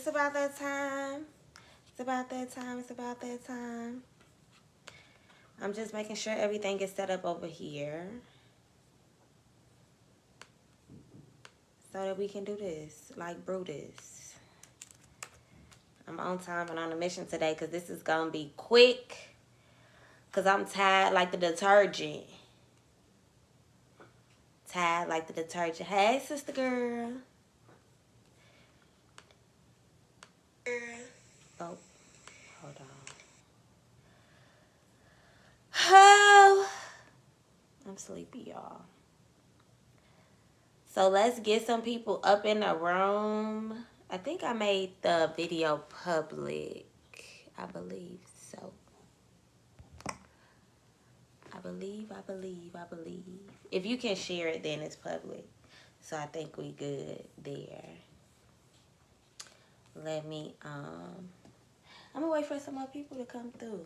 It's about that time. It's about that time. It's about that time. I'm just making sure everything is set up over here so that we can do this like Brutus. I'm on time and on a mission today because this is going to be quick because I'm tired like the detergent. Tired like the detergent. Hey, sister girl. Oh, hold on. Oh, I'm sleepy, y'all. So let's get some people up in the room. I think I made the video public. I believe so. I believe. If you can share it, then it's public. So I think we good there. Let me, I'm gonna wait for some more people to come through.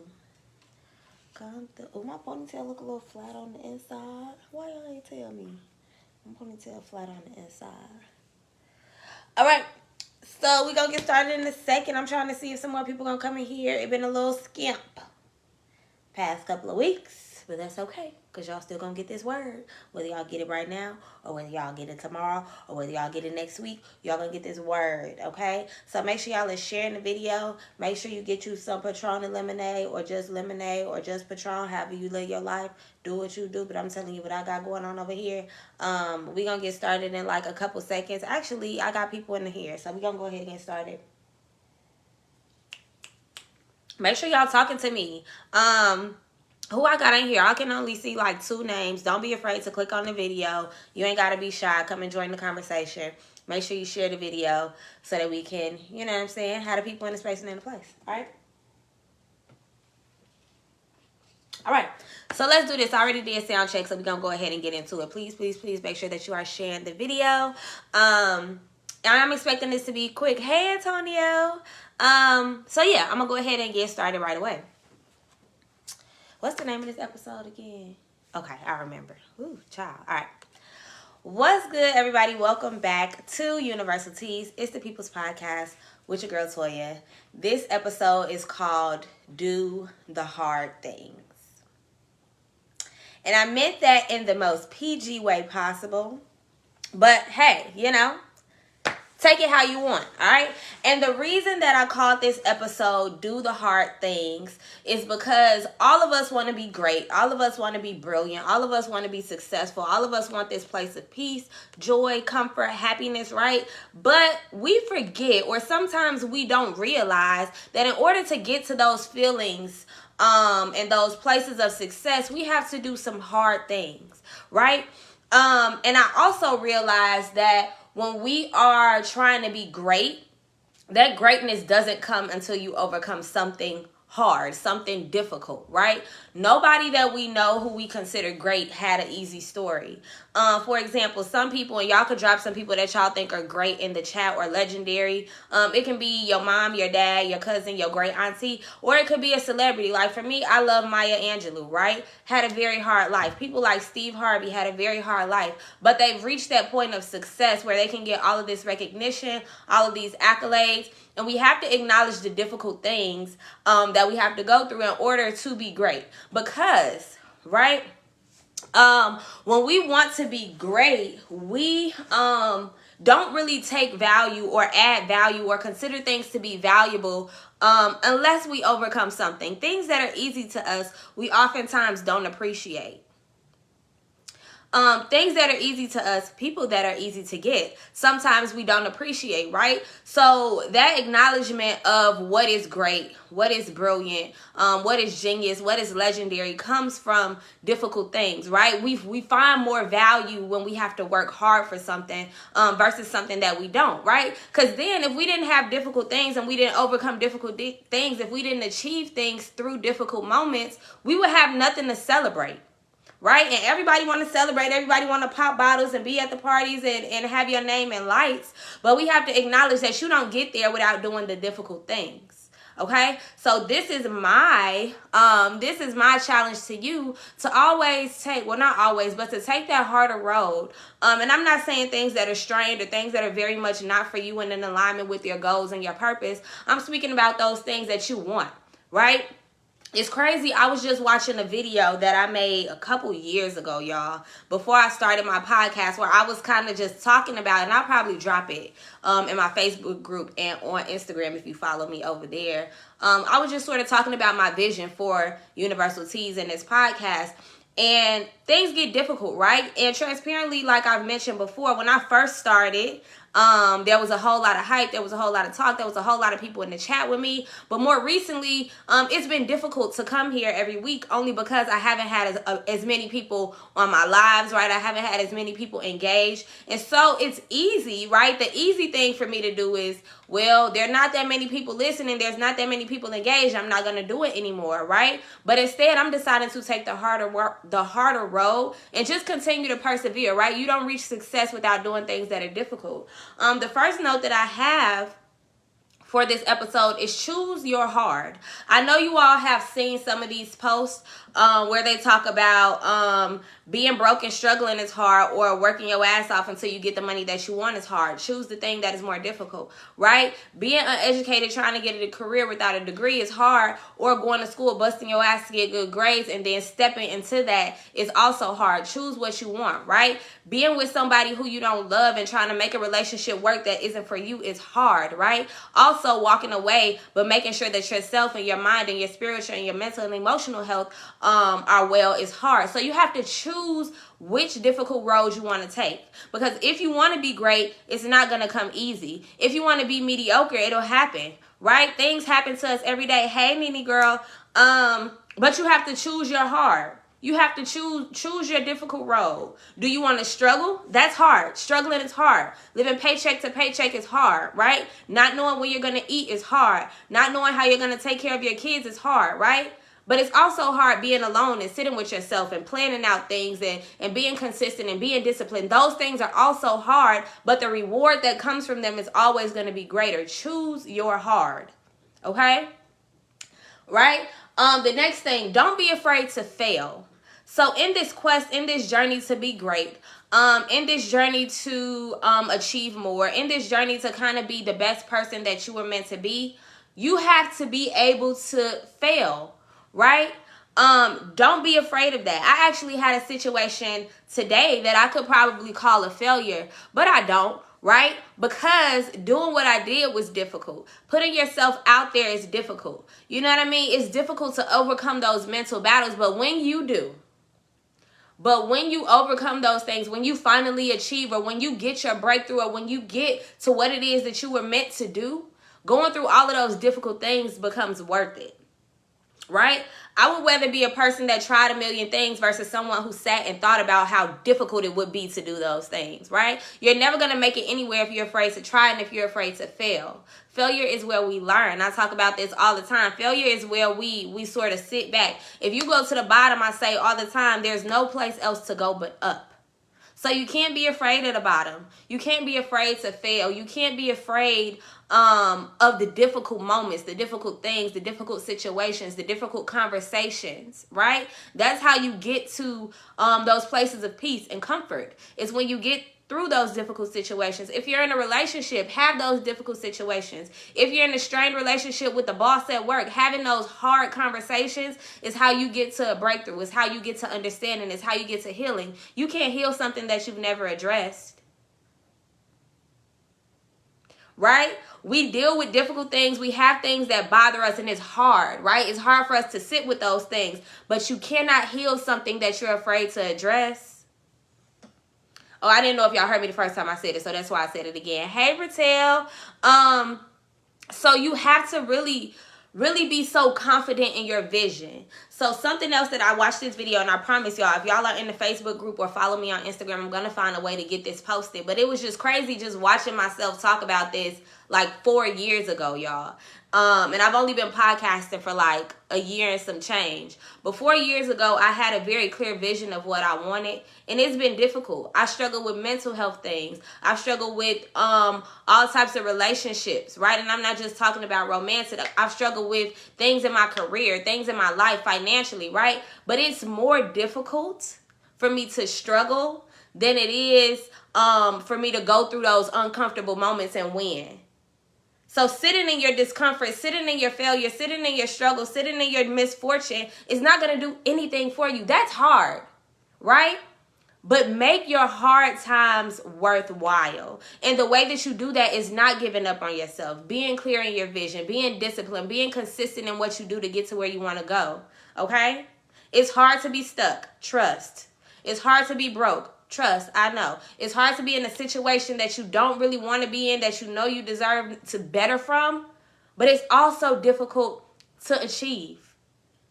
Oh, my ponytail look a little flat on the inside. Why y'all ain't tell me? My ponytail flat on the inside. All right. So we're going to get started in a second. I'm trying to see if some more people going to come in here. It's been a little skimp past couple of weeks, but that's okay because y'all still going to get this word. Whether y'all get it right now or whether y'all get it tomorrow or whether y'all get it next week, y'all going to get this word, okay? So make sure y'all is sharing the video. Make sure you get you some Patron and lemonade or just Patron, however you live your life. Do what you do, but I'm telling you what I got going on over here. We're going to get started in like a couple seconds. Actually, I got people in here, so we're going to go ahead and get started. Make sure y'all talking to me. Who I got in here? I can only see like 2 names. Don't be afraid to click on the video. You ain't got to be shy. Come and join the conversation. Make sure you share the video so that we can, you know what I'm saying, have the people in the space and in the place. All right? All right. So let's do this. I already did sound check, so we're going to go ahead and get into it. Please make sure that you are sharing the video. And I'm expecting this to be quick. Hey, Antonio. So yeah, I'm going to go ahead and get started right away. What's the name of this episode again? Okay, I remember. Ooh, child. All right. What's good, everybody? Welcome back to Universal Teas. It's the People's Podcast with your girl, Toya. This episode is called Do the Hard Things. And I meant that in the most PG way possible. But hey, you know, take it how you want, all right? And the reason that I called this episode Do the Hard Things is because all of us want to be great. All of us want to be brilliant. All of us want to be successful. All of us want this place of peace, joy, comfort, happiness, right? But we forget, or sometimes we don't realize that in order to get to those feelings and those places of success, we have to do some hard things, right? And I also realized that when we are trying to be great, that greatness doesn't come until you overcome something hard, something difficult, right? Nobody that we know who we consider great had an easy story. For example, some people, and y'all could drop some people that y'all think are great in the chat or legendary. It can be your mom, your dad, your cousin, your great auntie, or it could be a celebrity. Like for me, I love Maya Angelou, right? Had a very hard life. People like Steve Harvey had a very hard life, but they've reached that point of success where they can get all of this recognition, all of these accolades. And we have to acknowledge the difficult things that we have to go through in order to be great. Because, right, when we want to be great, we don't really take value or add value or consider things to be valuable unless we overcome something. Things that are easy to us, we oftentimes don't appreciate. Things that are easy to us, people that are easy to get, sometimes we don't appreciate, right? So that acknowledgement of what is great, what is brilliant, what is genius, what is legendary comes from difficult things, right? We find more value when we have to work hard for something versus something that we don't, right? Because then if we didn't have difficult things and we didn't overcome difficult things, if we didn't achieve things through difficult moments, we would have nothing to celebrate. Right? And everybody want to celebrate. Everybody want to pop bottles and be at the parties and have your name in lights. But we have to acknowledge that you don't get there without doing the difficult things. Okay, so this is my challenge to you, to always take, well, not always, but to take that harder road. And I'm not saying things that are strained or things that are very much not for you and in alignment with your goals and your purpose. I'm speaking about those things that you want, right? It's crazy. I was just watching a video that I made a couple years ago, y'all, before I started my podcast, where I was kind of just talking about, and I'll probably drop it in my Facebook group and on Instagram if you follow me over there. I was just sort of talking about my vision for Universal Teas and this podcast. And things get difficult, right? And transparently, like I've mentioned before, when I first started, there was a whole lot of hype. There was a whole lot of talk. There was a whole lot of people in the chat with me. But more recently, it's been difficult to come here every week, only because I haven't had as many people on my lives, right? I haven't had as many people engaged. And so it's easy, right? The easy thing for me to do is, well, there are not that many people listening. There's not that many people engaged. I'm not going to do it anymore, right? But instead, I'm deciding to take the harder road and just continue to persevere, right? You don't reach success without doing things that are difficult. The first note that I have for this episode is choose your hard. I know you all have seen some of these posts where they talk about being broke and struggling is hard, or working your ass off until you get the money that you want is hard. Choose the thing that is more difficult, right? Being uneducated, trying to get a career without a degree is hard, or going to school, busting your ass to get good grades and then stepping into that is also hard. Choose what you want, right? Being with somebody who you don't love and trying to make a relationship work that isn't for you is hard, right? Also walking away, but making sure that yourself and your mind and your spiritual and your mental and emotional health are well is hard. So you have to choose which difficult road you want to take, because if you want to be great, it's not going to come easy. If you want to be mediocre, it'll happen, right? Things happen to us every day. Hey, Nene girl. But you have to choose your hard. You have to choose your difficult road. Do you want to struggle? That's hard. Struggling is hard. Living paycheck to paycheck is hard, right? Not knowing when you're going to eat is hard. Not knowing how you're going to take care of your kids is hard, right? But it's also hard being alone and sitting with yourself and planning out things and being consistent and being disciplined. Those things are also hard, but the reward that comes from them is always going to be greater. Choose your hard, okay? Right? The next thing, don't be afraid to fail. So in this quest, in this journey to be great, in this journey to achieve more, in this journey to kind of be the best person that you were meant to be, you have to be able to fail. Right? Don't be afraid of that. I actually had a situation today that I could probably call a failure, but I don't, right? Because doing what I did was difficult. Putting yourself out there is difficult. You know what I mean? It's difficult to overcome those mental battles, but when you do, when you overcome those things, when you finally achieve, or when you get your breakthrough, or when you get to what it is that you were meant to do, going through all of those difficult things becomes worth it. Right? I would rather be a person that tried a million things versus someone who sat and thought about how difficult it would be to do those things, right? You're never going to make it anywhere if you're afraid to try and if you're afraid to fail. Failure is where we learn. I talk about this all the time. Failure is where we sort of sit back. If you go to the bottom, I say all the time, there's no place else to go but up. So you can't be afraid of the bottom. You can't be afraid to fail. You can't be afraid of the difficult moments, the difficult things, the difficult situations, the difficult conversations, right? That's how you get to those places of peace and comfort. It's when you get through those difficult situations. If you're in a relationship, have those difficult situations. If you're in a strained relationship with the boss at work, having those hard conversations is how you get to a breakthrough. It's how you get to understanding. It's how you get to healing. You can't heal something that you've never addressed. Right? We deal with difficult things. We have things that bother us, and it's hard, right? It's hard for us to sit with those things, but you cannot heal something that you're afraid to address. Oh, I didn't know if y'all heard me the first time I said it, so that's why I said it again. Hey, Ratel. So you have to really be so confident in your vision. So something else that I watched this video, and I promise y'all, if y'all are in the Facebook group or follow me on Instagram, I'm going to find a way to get this posted. But it was just crazy just watching myself talk about this like 4 years ago, y'all. And I've only been podcasting for like a year and some change. But 4 years ago, I had a very clear vision of what I wanted. And it's been difficult. I struggle with mental health things. I've struggled with all types of relationships, right? And I'm not just talking about romantic. I've struggled with things in my career, things in my life, financially, right? But it's more difficult for me to struggle than it is for me to go through those uncomfortable moments and win. So sitting in your discomfort, sitting in your failure, sitting in your struggle, sitting in your misfortune is not going to do anything for you. That's hard, right? But make your hard times worthwhile. And the way that you do that is not giving up on yourself, being clear in your vision, being disciplined, being consistent in what you do to get to where you want to go, okay? It's hard to be stuck. Trust. It's hard to be broke. Trust, I know. It's hard to be in a situation that you don't really want to be in, that you know you deserve to better from, but it's also difficult to achieve,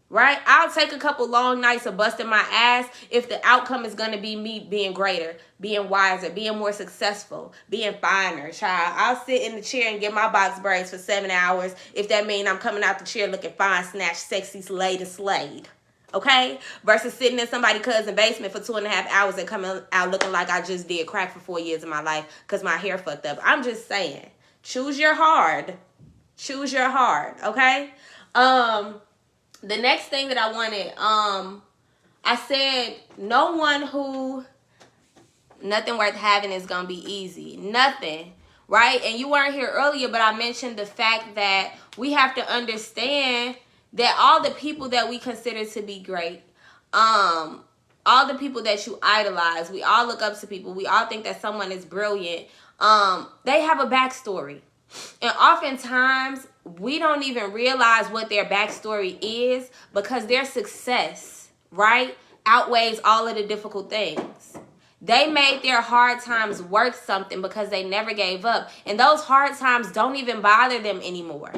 right? I'll take a couple long nights of busting my ass if the outcome is going to be me being greater, being wiser, being more successful, being finer, child. I'll sit in the chair and get my box braids for 7 hours if that means I'm coming out the chair looking fine, snatched, sexy, slayed, and slayed. Okay? Versus sitting in somebody's cousin's basement for 2.5 hours and coming out looking like I just did crack for 4 years of my life because my hair fucked up. I'm just saying. Choose your hard. Choose your hard. Okay? The next thing that I wanted, I said, nothing worth having is going to be easy. Nothing. Right? And you weren't here earlier, but I mentioned the fact that we have to understand that all the people that we consider to be great, all the people that you idolize, we all look up to people, we all think that someone is brilliant, they have a backstory. And oftentimes, we don't even realize what their backstory is because their success, right, outweighs all of the difficult things. They made their hard times worth something because they never gave up. And those hard times don't even bother them anymore.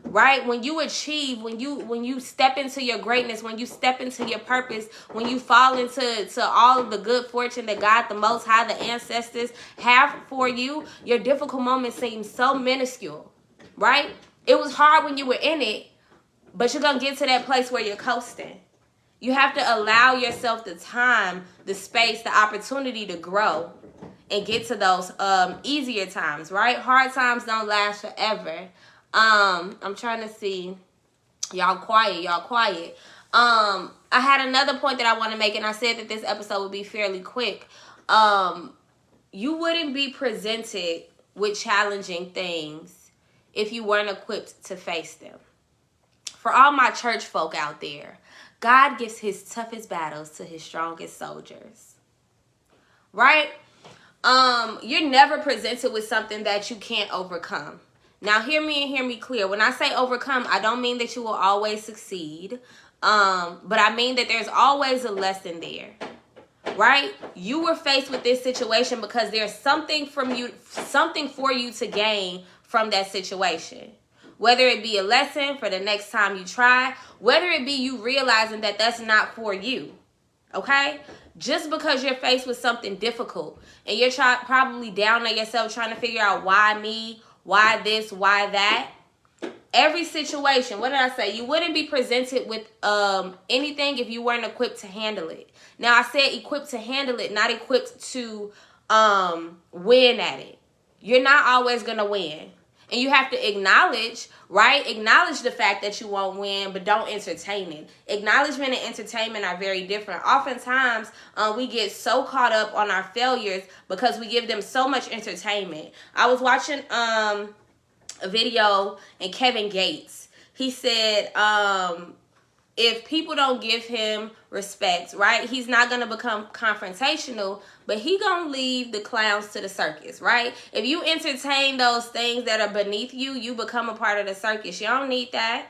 Right? When you achieve, when you step into your greatness, when you step into your purpose, when you fall into all of the good fortune that God, the Most High, the ancestors have for you, your difficult moments seem so minuscule. Right? It was hard when you were in it, but you're going to get to that place where you're coasting. You have to allow yourself the time, the space, the opportunity to grow and get to those easier times, right? Hard times don't last forever. I'm trying to see. Y'all quiet. I had another point that I want to make, and I said that this episode would be fairly quick. You wouldn't be presented with challenging things if you weren't equipped to face them. For all my church folk out there, God gives his toughest battles to his strongest soldiers. Right? You're never presented with something that you can't overcome. Now, hear me and hear me clear. When I say overcome, I don't mean that you will always succeed. But I mean that there's always a lesson there. Right? You were faced with this situation because there's something for you to gain from that situation. Whether it be a lesson for the next time you try, whether it be you realizing that that's not for you. Okay? Just because you're faced with something difficult and you're probably down on yourself trying to figure out why me, why this, why that. Every situation, what did I say? You wouldn't be presented with anything if you weren't equipped to handle it. Now, I said equipped to handle it, not equipped to win at it. You're not always going to win. And you have to acknowledge, right? Acknowledge the fact that you won't win, but don't entertain it. Acknowledgement and entertainment are very different. Oftentimes, we get so caught up on our failures because we give them so much entertainment. I was watching a video and Kevin Gates. He said, if people don't give him respect, right, he's not going to become confrontational, but he going to leave the clowns to the circus, right? If you entertain those things that are beneath you, you become a part of the circus. You don't need that.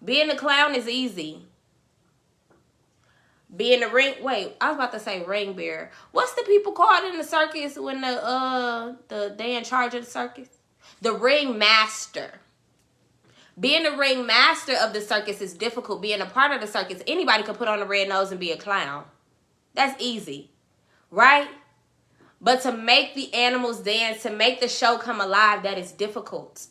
Being a clown is easy. Being the ring bearer. What's the people called in the circus when they in charge of the circus? The ring master. Being the ring master of the circus is difficult. Being a part of the circus, anybody could put on a red nose and be a clown. That's easy, right? But to make the animals dance, to make the show come alive, that is difficult,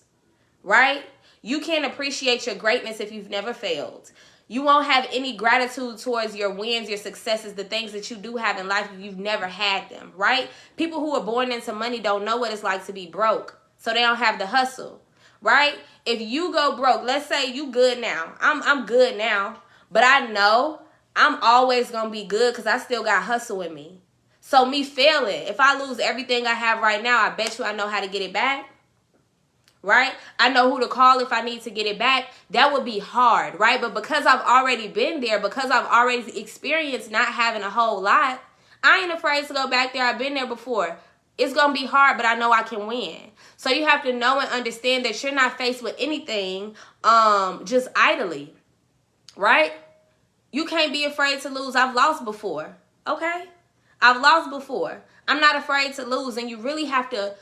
right? You can't appreciate your greatness if you've never failed. You won't have any gratitude towards your wins, your successes, the things that you do have in life if you've never had them, right? People who are born into money don't know what it's like to be broke, so they don't have the hustle, right? If you go broke, let's say you good now. I'm good now, but I know I'm always going to be good because I still got hustle in me. So me failing, if I lose everything I have right now, I bet you I know how to get it back. Right? I know who to call if I need to get it back. That would be hard, right? But because I've already been there, because I've already experienced not having a whole lot, I ain't afraid to go back there. I've been there before. It's going to be hard, but I know I can win. So you have to know and understand that you're not faced with anything just idly, right? You can't be afraid to lose. I've lost before, okay? I've lost before. I'm not afraid to lose, and you really have to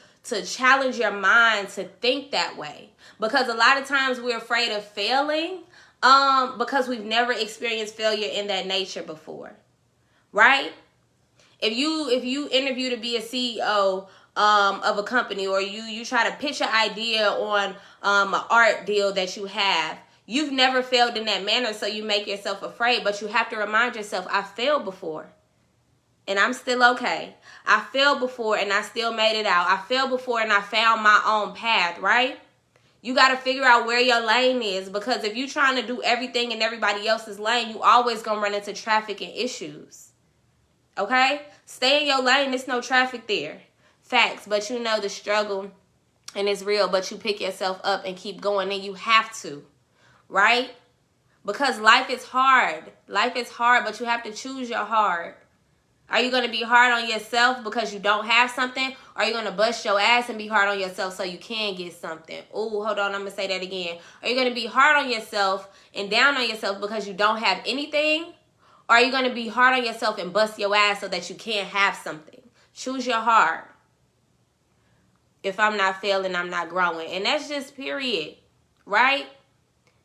challenge your mind to think that way, because a lot of times we're afraid of failing because we've never experienced failure in that nature before, right? If you interview to be a CEO of a company, or you try to pitch an idea on an art deal that you have, you've never failed in that manner, so you make yourself afraid. But you have to remind yourself, I failed before and I'm still okay. I failed before and I still made it out. I failed before and I found my own path, right? You got to figure out where your lane is, because if you're trying to do everything in everybody else's lane, you always going to run into traffic and issues. Okay? Stay in your lane. There's no traffic there. Facts. But you know the struggle and it's real, but you pick yourself up and keep going, and you have to, right? Because life is hard. Life is hard, but you have to choose your hard. Are you going to be hard on yourself because you don't have something? Or are you going to bust your ass and be hard on yourself so you can get something? Oh, hold on. I'm going to say that again. Are you going to be hard on yourself and down on yourself because you don't have anything? Or are you going to be hard on yourself and bust your ass so that you can't have something? Choose your heart. If I'm not failing, I'm not growing. And that's just period, right?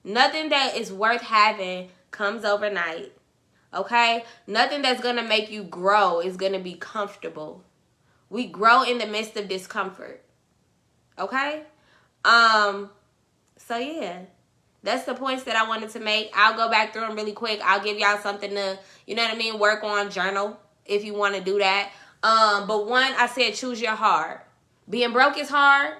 Nothing that is worth having comes overnight. Okay? Nothing that's going to make you grow is going to be comfortable. We grow in the midst of discomfort. Okay? So yeah. That's the points that I wanted to make. I'll go back through them really quick. I'll give y'all something to, you know what I mean, work on, journal if you want to do that. But one, I said choose your hard. Being broke is hard.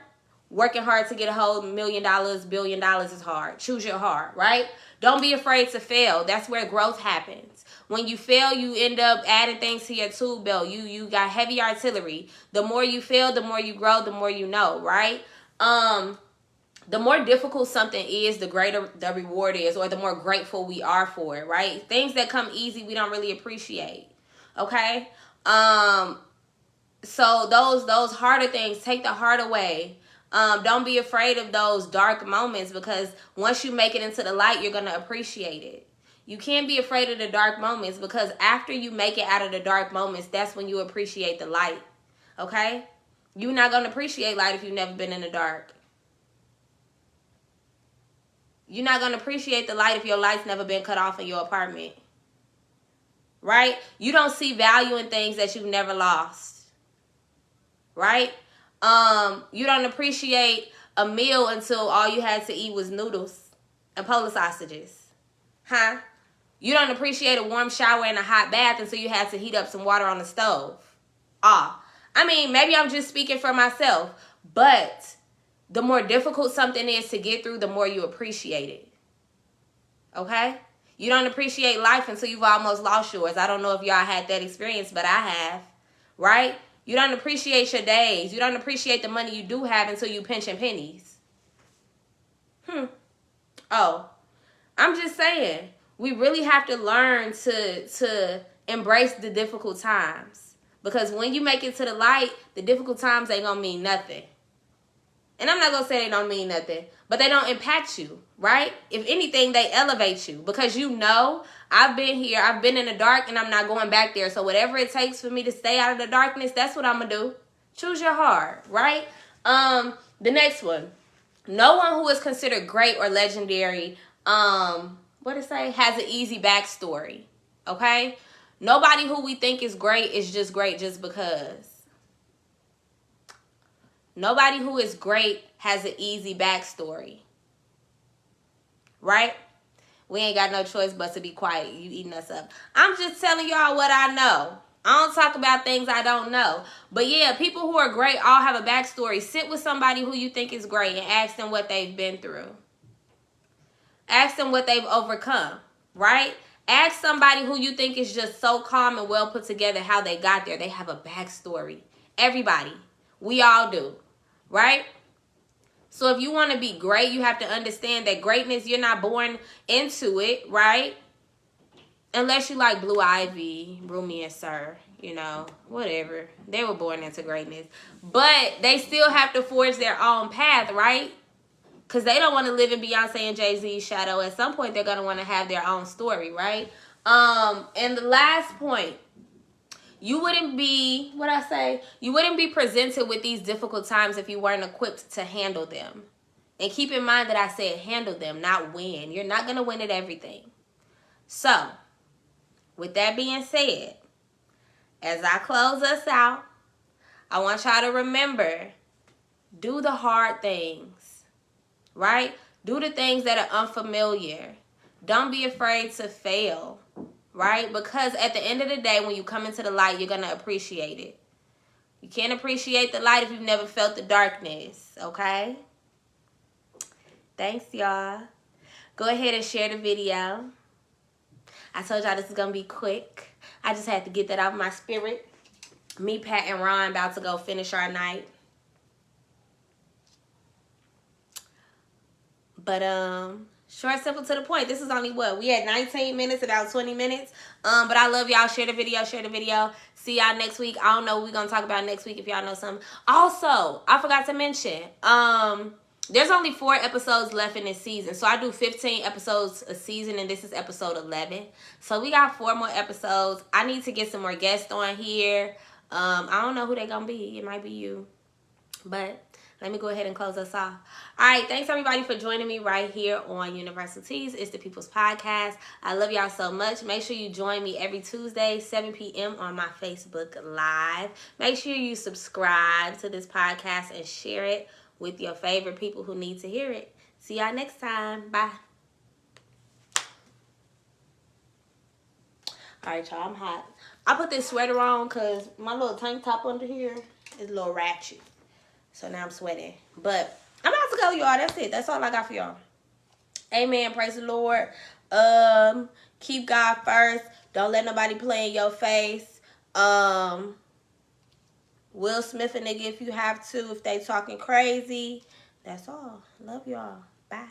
Working hard to get a whole $1 million, $1 billion is hard. Choose your hard, right? Don't be afraid to fail. That's where growth happens. When you fail, you end up adding things to your tool belt. You got heavy artillery. The more you fail, the more you grow, the more you know, right? The more difficult something is, the greater the reward is, or the more grateful we are for it, right? Things that come easy, we don't really appreciate, okay? So those harder things, take the heart away. Don't be afraid of those dark moments, because once you make it into the light, you're going to appreciate it. You can't be afraid of the dark moments, because after you make it out of the dark moments, that's when you appreciate the light, okay? You're not going to appreciate light if you've never been in the dark. You're not going to appreciate the light if your light's never been cut off in your apartment, right? You don't see value in things that you've never lost, right? You don't appreciate a meal until all you had to eat was noodles and Polish sausages, huh? You don't appreciate a warm shower and a hot bath until you had to heat up some water on the stove. I mean, maybe I'm just speaking for myself, but the more difficult something is to get through, the more you appreciate it, okay? You don't appreciate life until you've almost lost yours. I don't know if y'all had that experience, but I have, right? You don't appreciate your days. You don't appreciate the money you do have until you pinching pennies. Oh, I'm just saying, we really have to learn to embrace the difficult times. Because when you make it to the light, the difficult times ain't going to mean nothing. And I'm not going to say they don't mean nothing, but they don't impact you, right? If anything, they elevate you, because you know, I've been here, I've been in the dark, and I'm not going back there. So whatever it takes for me to stay out of the darkness, that's what I'm going to do. Choose your heart, right? The next one. No one who is considered great or legendary, what to say, has an easy backstory. Okay? Nobody who we think is just great just because. Nobody who is great has an easy backstory. Right? We ain't got no choice but to be quiet. You eating us up. I'm just telling y'all what I know. I don't talk about things I don't know. But yeah, people who are great all have a backstory. Sit with somebody who you think is great and ask them what they've been through. Ask them what they've overcome, right? Ask somebody who you think is just so calm and well put together how they got there. They have a backstory. Everybody. We all do, right? So if you want to be great, you have to understand that greatness, you're not born into it, right? Unless you like Blue Ivy, Rumi and Sir, you know, whatever. They were born into greatness. But they still have to forge their own path, right? Because they don't want to live in Beyonce and Jay-Z's shadow. At some point, they're going to want to have their own story, right? And the last point, you wouldn't be, you wouldn't be presented with these difficult times if you weren't equipped to handle them. And keep in mind that I said handle them, not win. You're not going to win at everything. So, with that being said, as I close us out, I want y'all to remember, do the hard things, right? Do the things that are unfamiliar. Don't be afraid to fail, right? Because at the end of the day, when you come into the light, you're going to appreciate it. You can't appreciate the light if you've never felt the darkness, okay? Thanks, y'all. Go ahead and share the video. I told y'all this is going to be quick. I just had to get that out of my spirit. Me, Pat, and Ron about to go finish our night. But, short, simple, to the point. This is only what? We had 19 minutes, about 20 minutes. But I love y'all. Share the video. Share the video. See y'all next week. I don't know what we're going to talk about next week if y'all know something. Also, I forgot to mention, there's only 4 episodes left in this season. So I do 15 episodes a season, and this is episode 11. So we got 4 more episodes. I need to get some more guests on here. I don't know who they're going to be. It might be you. But let me go ahead and close us off. All right, thanks everybody for joining me right here on Universal Teas. It's the People's Podcast. I love y'all so much. Make sure you join me every Tuesday, 7 p.m. on my Facebook Live. Make sure you subscribe to this podcast and share it with your favorite people who need to hear it. See y'all next time. Bye. All right, y'all, I'm hot. I put this sweater on because my little tank top under here is a little ratchet. So now I'm sweating. But I'm about to go, y'all. That's it. That's all I got for y'all. Amen. Praise the Lord. Keep God first. Don't let nobody play in your face. Will Smith a nigga if you have to, if they talking crazy. That's all. Love y'all. Bye.